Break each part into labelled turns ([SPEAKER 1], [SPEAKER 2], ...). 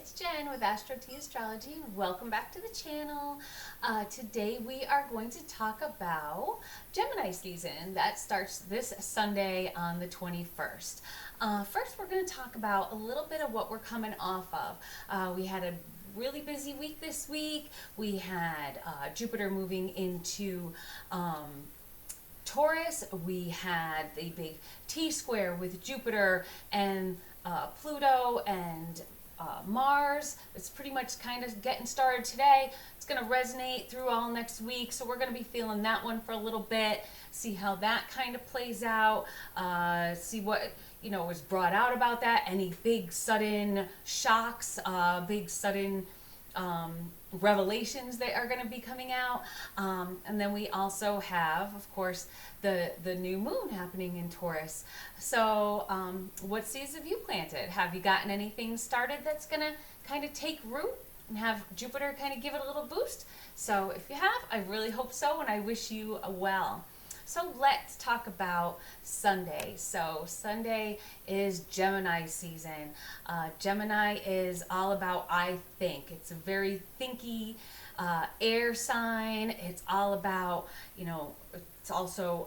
[SPEAKER 1] it's Jen with Astro T Astrology. Welcome back to the channel. Today we are going to talk about Gemini season that starts this Sunday on the 21st. First, we're going to talk about a little bit of what we're coming off of. We had a really busy week this week. We had Jupiter moving into Taurus. We had the big T-square with Jupiter and Pluto and Mars. It's pretty much kind of getting started today. It's going to resonate through all next week, so we're going to be feeling that one for a little bit, see how that kind of plays out, see what was brought out about that, any big sudden shocks, big sudden revelations that are going to be coming out. And then we also have, of course, the new moon happening in Taurus. So what seeds have you planted? Have you gotten anything started that's going to kind of take root and have Jupiter kind of give it a little boost? So if you have, I really hope so, and I wish you well. So let's talk about Sunday. So Sunday is Gemini season. Gemini is all about I think. It's a very thinky air sign. It's all about, it's also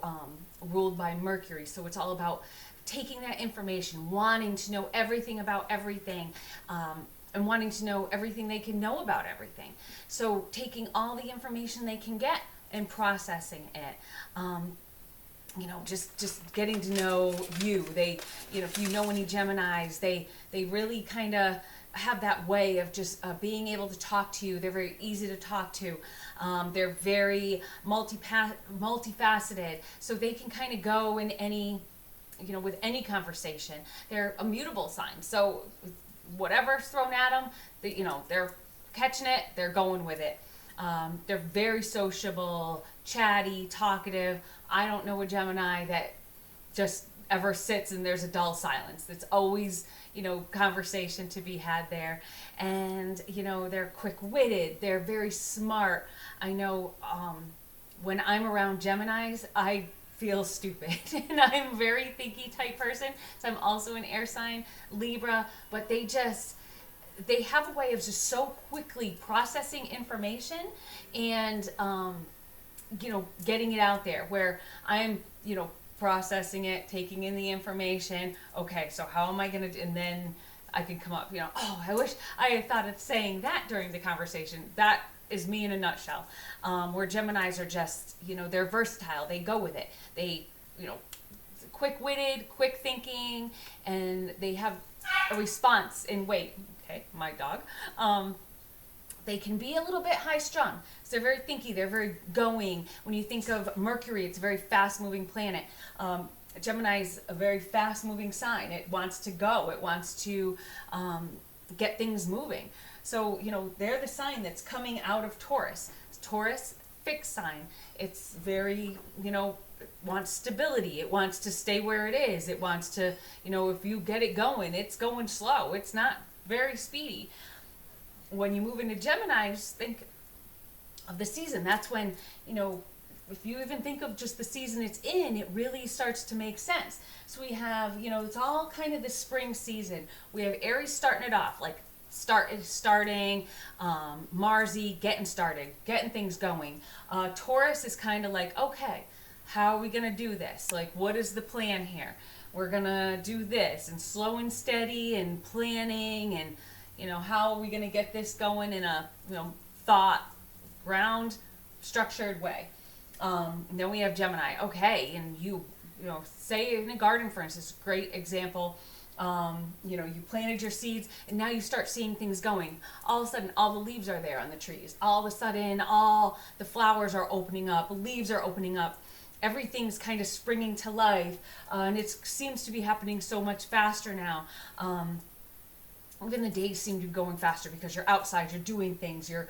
[SPEAKER 1] ruled by Mercury. So it's all about taking that information, wanting to know everything about everything, and wanting to know everything they can know about everything. So taking all the information they can get and processing it. Just getting to know you. They, if you know any Geminis, they really kind of have that way of just being able to talk to you. They're very easy to talk to. They're very multifaceted, so they can kind of go in any, with any conversation. They're a mutable sign, so whatever's thrown at them, they're catching it. They're going with it. They're very sociable, chatty, talkative. I don't know a Gemini that just ever sits and there's a dull silence. It's always, conversation to be had there. And, they're quick-witted. They're very smart. I know when I'm around Geminis, I feel stupid. And I'm a very thinky type person. So I'm also an air sign, Libra. But they have a way of just so quickly processing information and, getting it out there, where I'm, processing it, taking in the information. Okay, so how am I going to, and then I can come up, I wish I had thought of saying that during the conversation. That is me in a nutshell. Where Geminis are just, they're versatile. They go with it. They, quick-witted, quick thinking, and they have a response in wait. Okay, my dog. They can be a little bit high-strung. So they're very thinky. They're very going. When you think of Mercury, it's a very fast-moving planet. Gemini is a very fast-moving sign. It wants to go. It wants to get things moving. So, they're the sign that's coming out of Taurus. Taurus, fixed sign. It's very, it wants stability. It wants to stay where it is. It wants to, if you get it going, it's going slow. It's not very speedy. When you move into Gemini, just think of the season. That's when, if you even think of just the season it's in, it really starts to make sense. So we have, it's all kind of the spring season. We have Aries starting it off, like starting, Marsy getting started, getting things going. Taurus is kind of like, okay, how are we going to do this? Like, what is the plan here? We're going to do this, and slow and steady and planning, and how are we going to get this going in a, thought, ground, structured way. And then we have Gemini. Okay, and you say in a garden, for instance, great example. You planted your seeds, and now you start seeing things going. All of a sudden, all the leaves are there on the trees. All of a sudden, all the flowers are opening up, leaves are opening up. Everything's kind of springing to life, and it seems to be happening so much faster now. Even the days seem to be going faster because you're outside, you're doing things, you're,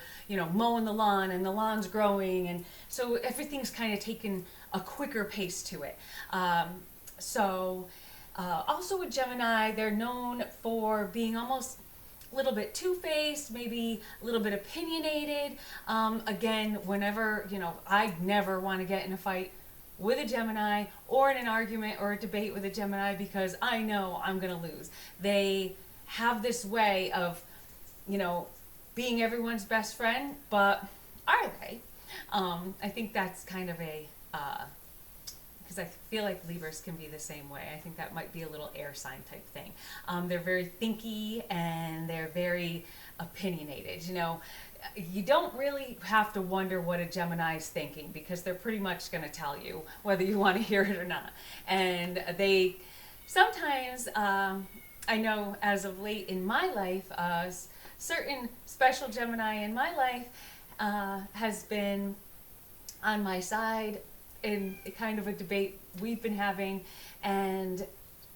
[SPEAKER 1] mowing the lawn, and the lawn's growing, and so everything's kind of taking a quicker pace to it. Also with Gemini, they're known for being almost a little bit two-faced, maybe a little bit opinionated. Again, whenever, I never want to get in a fight with a Gemini or in an argument or a debate with a Gemini because I know I'm going to lose. They have this way of you know, being everyone's best friend, but are they? I think that's kind of a, because I feel like Libras can be the same way. I think that might be a little air sign type thing. They're very thinky and they're very opinionated. You know, you don't really have to wonder what a Gemini is thinking because they're pretty much going to tell you whether you want to hear it or not. And they sometimes, I know as of late in my life, certain special Gemini in my life has been on my side in kind of a debate we've been having, and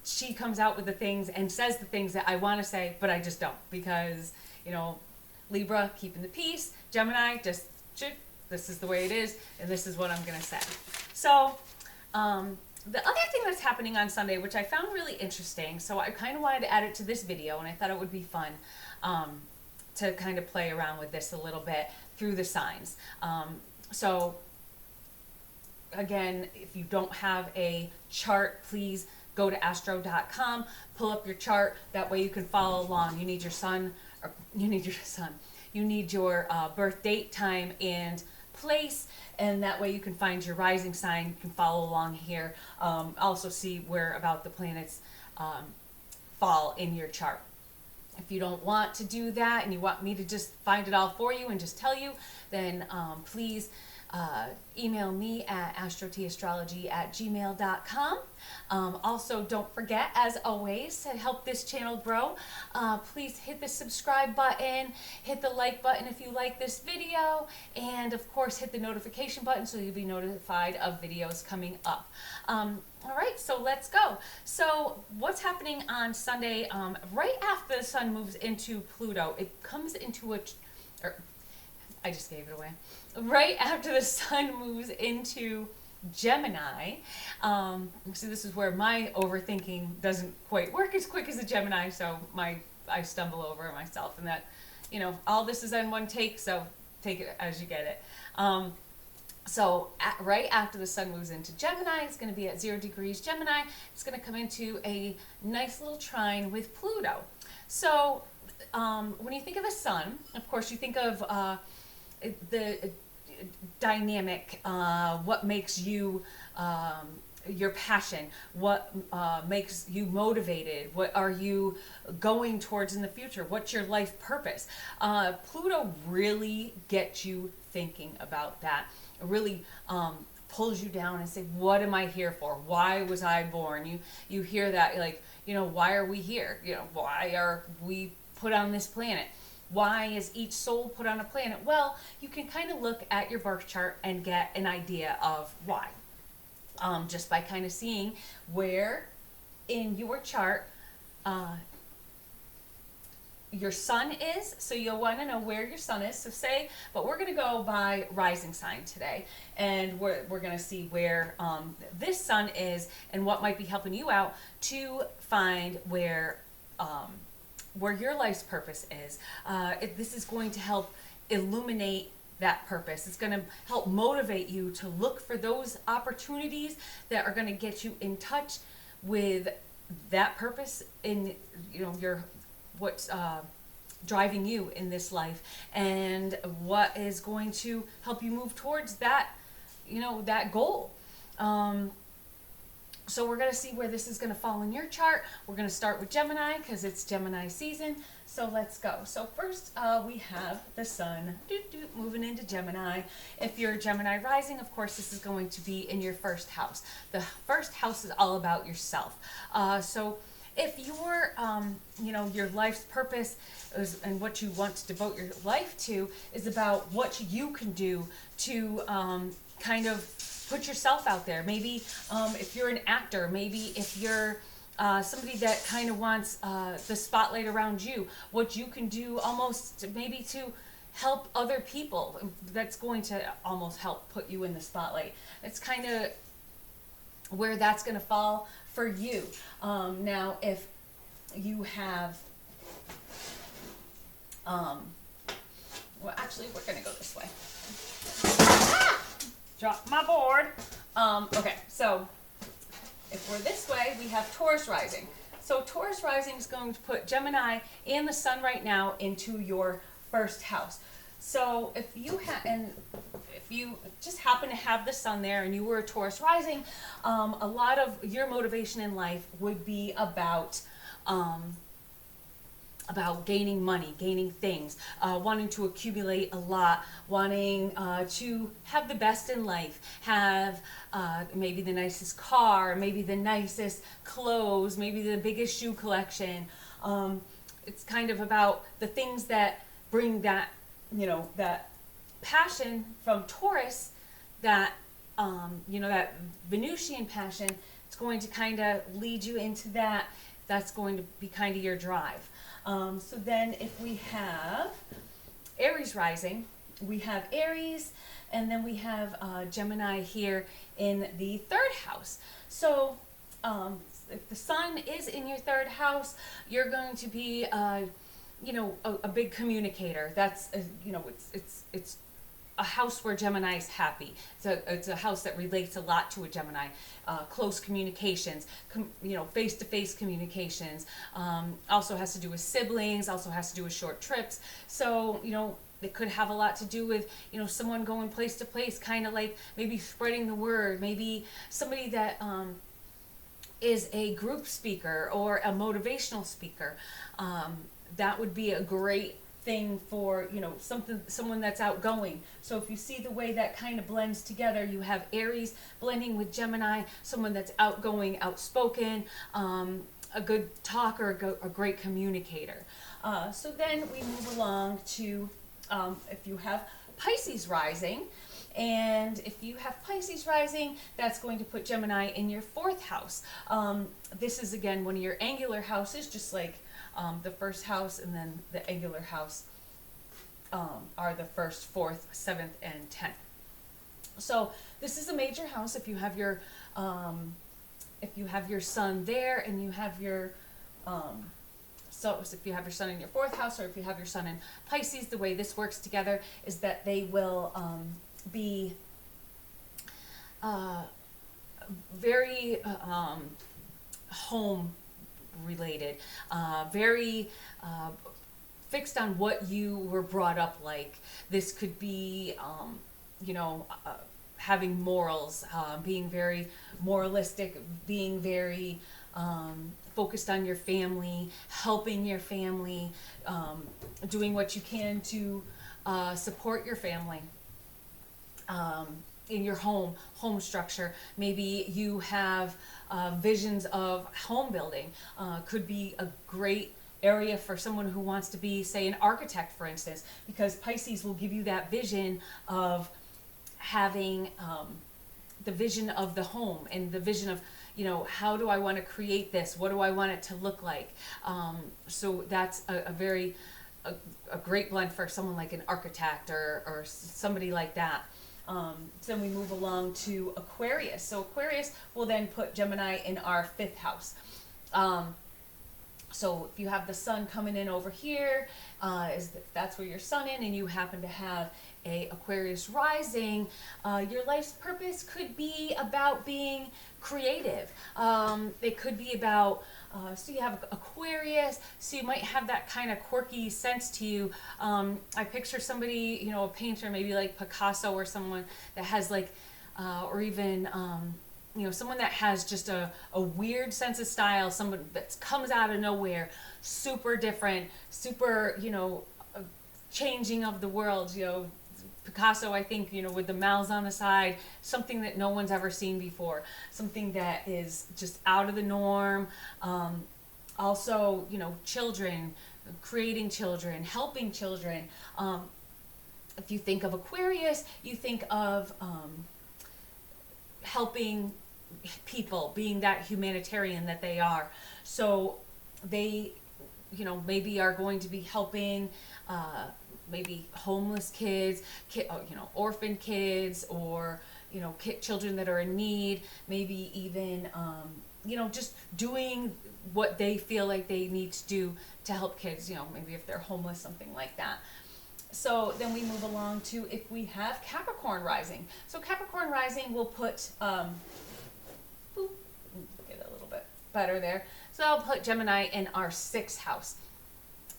[SPEAKER 1] she comes out with the things and says the things that I want to say, but I just don't because, you know, Libra, keeping the peace, Gemini, just, this is the way it is, and this is what I'm going to say. So, the other thing that's happening on Sunday, which I found really interesting, so I kind of wanted to add it to this video, and I thought it would be fun to kind of play around with this a little bit through the signs. So, again, if you don't have a chart, please go to astro.com, pull up your chart. That way you can follow along. You need your sun, or you need your birth date, time, and place, and that way you can find your rising sign. You can follow along here. Also see where about the planets fall in your chart. If you don't want to do that and you want me to just find it all for you and just tell you, then please email me at astrotastrology@gmail.com. Also, don't forget, as always, to help this channel grow, please hit the subscribe button, hit the like button if you like this video, and of course hit the notification button so you'll be notified of videos coming up. All right, so let's go. So what's happening on Sunday, right after the sun moves into Pluto, it comes into I just gave it away. Right after the sun moves into Gemini, see, this is where my overthinking doesn't quite work as quick as a Gemini, so I stumble over it myself, and that, you know, all this is in one take, so take it as you get it. So right after the sun moves into Gemini, it's going to be at 0 degrees Gemini. It's going to come into a nice little trine with Pluto. So when you think of a sun, of course, you think of the dynamic, what makes you, your passion, what makes you motivated, what are you going towards in the future, what's your life purpose. Pluto really gets you thinking about that. It really pulls you down and say, what am I here for? Why was I born? You hear that, like, you know, why are we here? You know, why are we put on this planet? Why is each soul put on a planet? Well, you can kind of look at your birth chart and get an idea of why. Just by kind of seeing where in your chart your sun is. So you'll want to know where your sun is. So say, but we're going to go by rising sign today, and we're going to see where this sun is and what might be helping you out to find where your life's purpose is. This is going to help illuminate that purpose. It's going to help motivate you to look for those opportunities that are going to get you in touch with that purpose in, you know, what's driving you in this life, and what is going to help you move towards that, you know, that goal. So we're going to see where this is going to fall in your chart. We're going to start with Gemini because it's Gemini season. So let's go. So first we have the sun moving into Gemini. If you're Gemini rising, of course, this is going to be in your first house. The first house is all about yourself. So if your, you know, your life's purpose is, and what you want to devote your life to is about what you can do to kind of put yourself out there. Maybe if you're an actor, maybe if you're somebody that kind of wants the spotlight around you, what you can do almost maybe to help other people, that's going to almost help put you in the spotlight. It's kind of where that's going to fall for you. Now, if you have, well, actually, we're going to go this way. Drop my board. Okay, so if we're this way, we have Taurus rising. So Taurus rising is going to put Gemini and the sun right now into your first house. So if you just happen to have the sun there and you were a Taurus rising, a lot of your motivation in life would be about gaining money, gaining things, wanting to accumulate a lot, wanting to have the best in life, have maybe the nicest car, maybe the nicest clothes, maybe the biggest shoe collection. It's kind of about the things that bring that, that passion from Taurus, that, that Venusian passion. It's going to kind of lead you into that. That's going to be kind of your drive. So then if we have Aries rising, we have Aries, and then we have Gemini here in the third house. So if the sun is in your third house, you're going to be, a big communicator. That's, it's a house where Gemini is happy. It's a house that relates a lot to a Gemini. Close communications, face-to-face communications. Also has to do with siblings, also has to do with short trips. So, it could have a lot to do with, someone going place to place, kind of like maybe spreading the word, maybe somebody that is a group speaker or a motivational speaker. That would be a great thing for, someone that's outgoing. So if you see the way that kind of blends together, you have Aries blending with Gemini, someone that's outgoing, outspoken, a good talker, a great communicator. So then we move along to if you have Pisces rising, and if you have Pisces rising, that's going to put Gemini in your fourth house. This is again one of your angular houses, just like the first house, and then the angular house are the first, fourth, seventh, and 10th. So this is a major house. If you have your sun there, and you have your so if you have your sun in your fourth house, or if you have your sun in Pisces, the way this works together is that they will be very home related, very fixed on what you were brought up like. This could be, having morals, being very moralistic, being very focused on your family, helping your family, doing what you can to support your family. In your home structure, maybe you have visions of home building. Could be a great area for someone who wants to be, say, an architect, for instance, because Pisces will give you that vision of having the vision of the home, and the vision of, how do I want to create this? What do I want it to look like? So that's a great blend for someone like an architect or somebody like that. So then we move along to Aquarius. So Aquarius will then put Gemini in our fifth house. So if you have the sun coming in over here, that's where your sun in, and you happen to have a Aquarius rising, your life's purpose could be about being creative. It could be about, so you have Aquarius, so you might have that kind of quirky sense to you. I picture somebody, a painter, maybe like Picasso, or someone that has like, or even, someone that has just a weird sense of style, someone that comes out of nowhere, super different, super, changing of the world, Picasso, I think, with the mouths on the side, something that no one's ever seen before, something that is just out of the norm. Also, children, creating children, helping children. If you think of Aquarius, you think of helping people, being that humanitarian that they are. So they, maybe are going to be helping maybe homeless kids, orphan kids, or children that are in need, maybe even just doing what they feel like they need to do to help kids, maybe if they're homeless, something like that. So then we move along to if we have Capricorn rising. So Capricorn rising will put, get a little bit better there. So I'll put Gemini in our 6th house.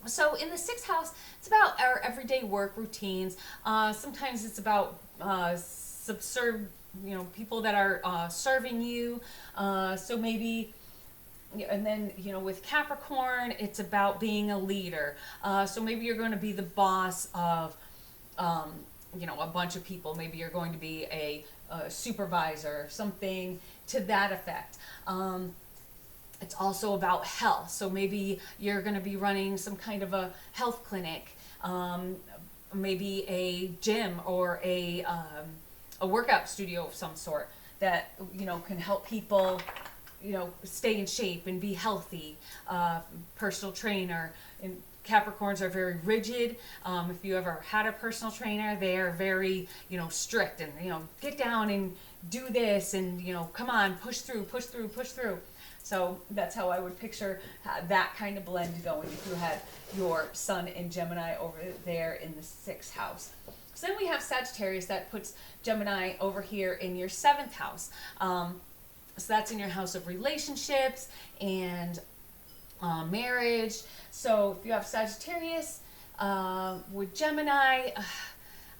[SPEAKER 1] So in the 6th house, it's about our everyday work routines. Sometimes it's about people that are serving you. So maybe, and then, with Capricorn, it's about being a leader. So maybe you're going to be the boss of, a bunch of people. Maybe you're going to be a supervisor, something to that effect. It's also about health. So maybe you're going to be running some kind of a health clinic, maybe a gym or a workout studio of some sort that, can help people, stay in shape and be healthy. Personal trainer. And Capricorns are very rigid. If you ever had a personal trainer, they are very, strict and, get down and do this and, come on, push through, push through, push through. So that's how I would picture that kind of blend going if you had your Sun in Gemini over there in the 6th house. So then we have Sagittarius that puts Gemini over here in your 7th house. So that's in your house of relationships and marriage. So if you have Sagittarius with Gemini,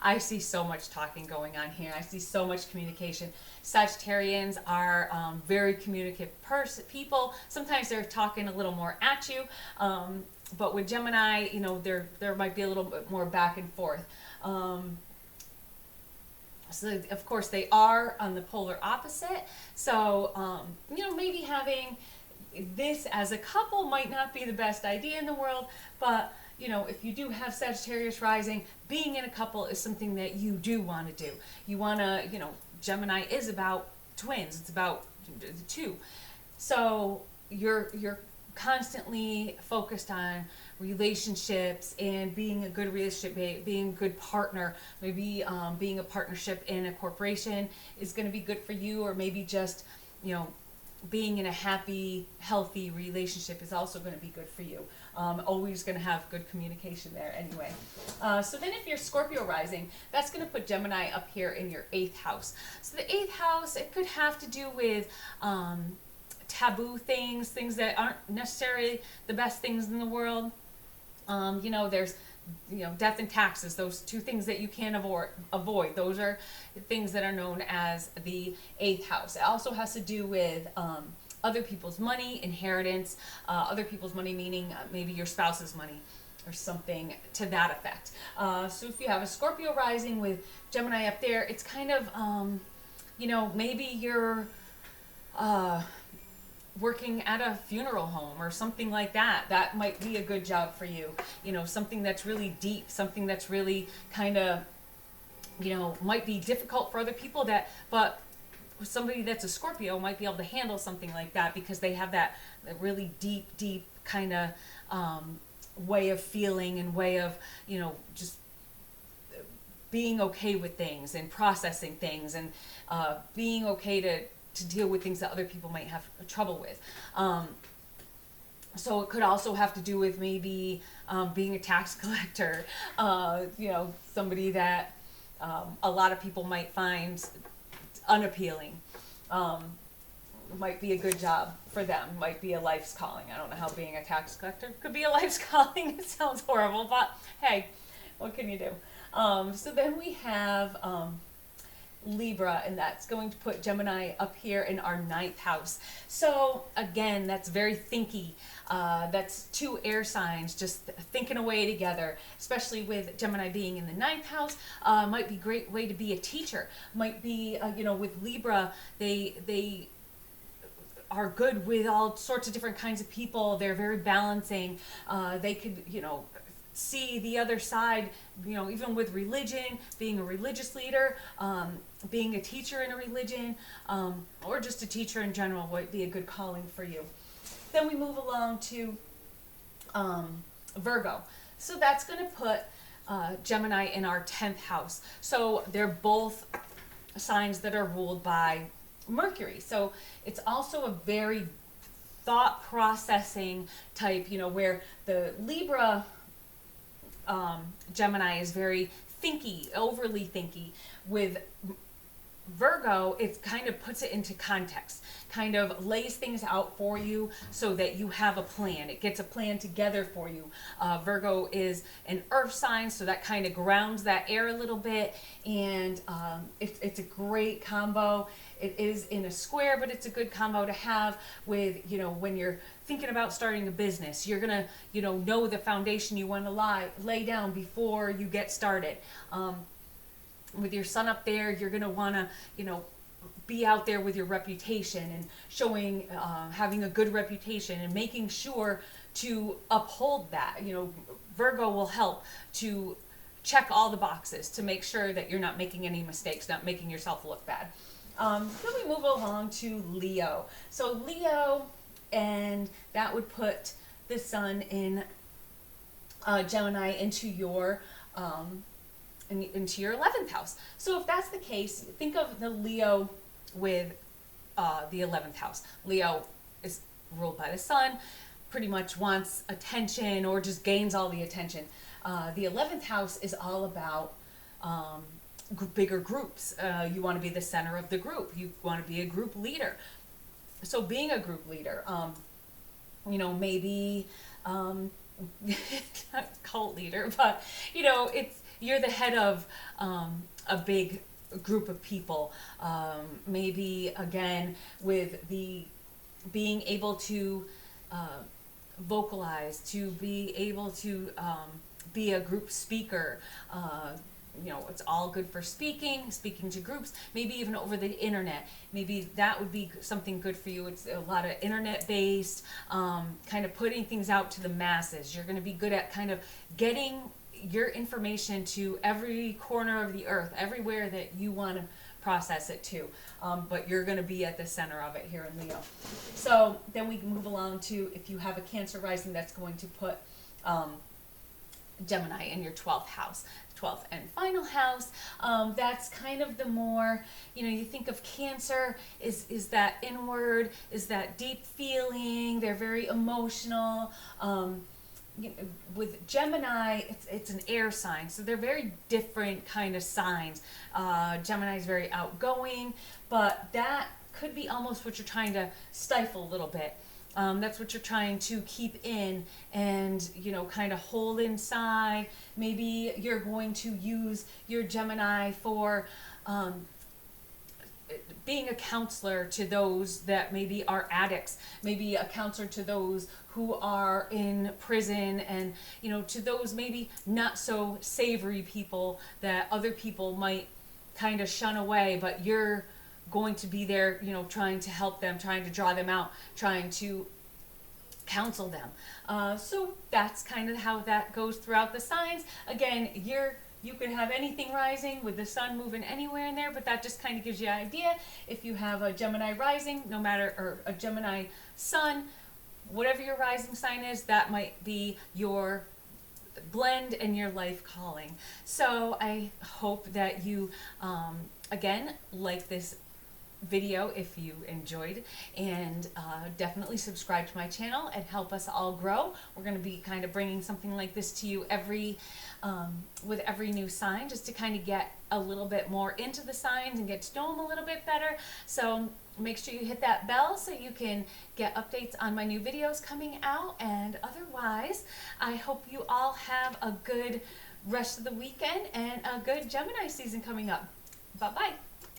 [SPEAKER 1] I see so much talking going on here. I see so much communication. Sagittarians are very communicative people. Sometimes they're talking a little more at you, but with Gemini, there might be a little bit more back and forth. So of course they are on the polar opposite. So maybe having this as a couple might not be the best idea in the world, but if you do have Sagittarius rising, being in a couple is something that you do want to do. You want to, Gemini is about twins. It's about the two. So you're constantly focused on relationships and being a good relationship, being a good partner. Maybe being a partnership in a corporation is going to be good for you, or maybe just, being in a happy, healthy relationship is also going to be good for you. Always going to have good communication there anyway. So then if you're Scorpio rising, that's going to put Gemini up here in your 8th house. So the 8th house, it could have to do with taboo things that aren't necessarily the best things in the world. There's death and taxes, those two things that you can't avoid. Those are things that are known as the 8th house. It also has to do with other people's money, inheritance, other people's money meaning maybe your spouse's money or something to that effect. So if you have a Scorpio rising with Gemini up there, it's kind of, maybe you're working at a funeral home or something like that. That might be a good job for you. Something that's really deep, something that's really kind of, might be difficult for other people, but somebody that's a Scorpio might be able to handle something like that because they have that really deep kind of way of feeling and way of, just being okay with things and processing things and being okay to deal with things that other people might have trouble with. So it could also have to do with maybe being a tax collector, somebody that a lot of people might find unappealing. Might be a good job for them, might be a life's calling. I don't know how being a tax collector could be a life's calling. It sounds horrible, but hey, what can you do? So then we have Libra, and that's going to put Gemini up here in our 9th house. So again, that's very thinky. That's 2 air signs just thinking away together, especially with Gemini being in the 9th house. Might be a great way to be a teacher. Might be, with Libra, they are good with all sorts of different kinds of people. They're very balancing. They could, see the other side, even with religion, being a religious leader, being a teacher in a religion, or just a teacher in general would be a good calling for you. Then we move along to Virgo. So that's going to put Gemini in our 10th house. So they're both signs that are ruled by Mercury. So it's also a very thought processing type, where the Libra Gemini is very thinky, overly thinky. With Virgo, it kind of puts it into context, kind of lays things out for you so that you have a plan. It gets a plan together for you. Virgo is an earth sign, so that kind of grounds that air a little bit, and it's a great combo. It is in a square, but it's a good combo to have with, when you're thinking about starting a business. You're gonna, know the foundation you want to lay down before you get started. With your sun up there, you're going to want to, be out there with your reputation and showing, having a good reputation and making sure to uphold that. Virgo will help to check all the boxes to make sure that you're not making any mistakes, not making yourself look bad. Then we move along to Leo. So Leo, and that would put the sun in Gemini into your into your 11th house. So if that's the case, think of the Leo with the 11th house. Leo is ruled by the sun, pretty much wants attention or just gains all the attention. The 11th house is all about bigger groups. You want to be the center of the group. You want to be a group leader. So being a group leader, maybe not cult leader, but you're the head of a big group of people. Maybe again with the being able to vocalize, to be able to be a group speaker. It's all good for speaking to groups, maybe even over the internet. Maybe that would be something good for you. It's a lot of internet based, kind of putting things out to the masses. You're going to be good at kind of getting your information to every corner of the earth, everywhere that you want to process it to. But you're going to be at the center of it here in Leo. So then we move along to, if you have a Cancer rising, that's going to put Gemini in your 12th house. 12th and final house. That's kind of the more, you think of Cancer is that inward, is that deep feeling. They're very emotional. With Gemini, it's an air sign, so they're very different kind of signs. Gemini is very outgoing, but that could be almost what you're trying to stifle a little bit. That's what you're trying to keep in and, kind of hold inside. Maybe you're going to use your Gemini for being a counselor to those that maybe are addicts, maybe a counselor to those who are in prison, and to those maybe not so savory people that other people might kind of shun away, but you're going to be there, trying to help them, trying to draw them out, trying to counsel them. So that's kind of how that goes throughout the signs. Again, you could have anything rising with the sun moving anywhere in there, but that just kind of gives you an idea. If you have a Gemini rising, or a Gemini sun, whatever your rising sign is, that might be your blend and your life calling. So I hope that you, again, like this video if you enjoyed, and definitely subscribe to my channel and help us all grow. We're going to be kind of bringing something like this to you with every new sign, just to kind of get a little bit more into the signs and get to know them a little bit better. So make sure you hit that bell so you can get updates on my new videos coming out. And otherwise, I hope you all have a good rest of the weekend and a good Gemini season coming up. Bye-bye.